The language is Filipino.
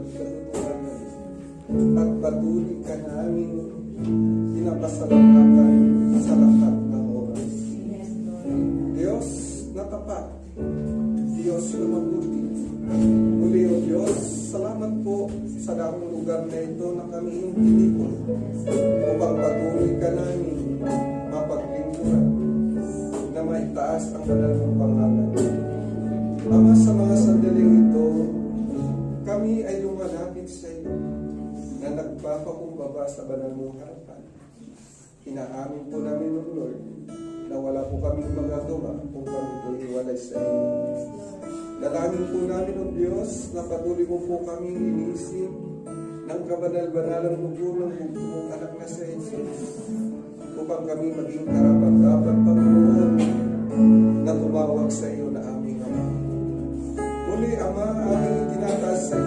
katotohanan at patuloy ka namin pinapasalamatan sa lahat ng oras. Diyos na tapat, Diyos na mabuti. Muli o Diyos, salamat po sa dakong lugar na ito na kami iyong tinipon upang patuloy ka namin mapaglingkuran na maitaas ang banal mong pangalan. Ama, sa mga sandaling ito, kami ay lumalapit sa iyo na nagpapakumbaba sa banal mong harapan. Inaamin po namin, O Lord, na wala po kaming magagawa kung kami po iwalay sa iyo. Dalangin po namin, O Diyos, na patuloy mo po kaming iniisip ng kabanal-banalang mugo ng mong anak na sa Jesus upang kami maging karapat-dapat Panginoon na tumawag sa iyo na aming Ama. Muli, Ama, aming tinataas sa iyo.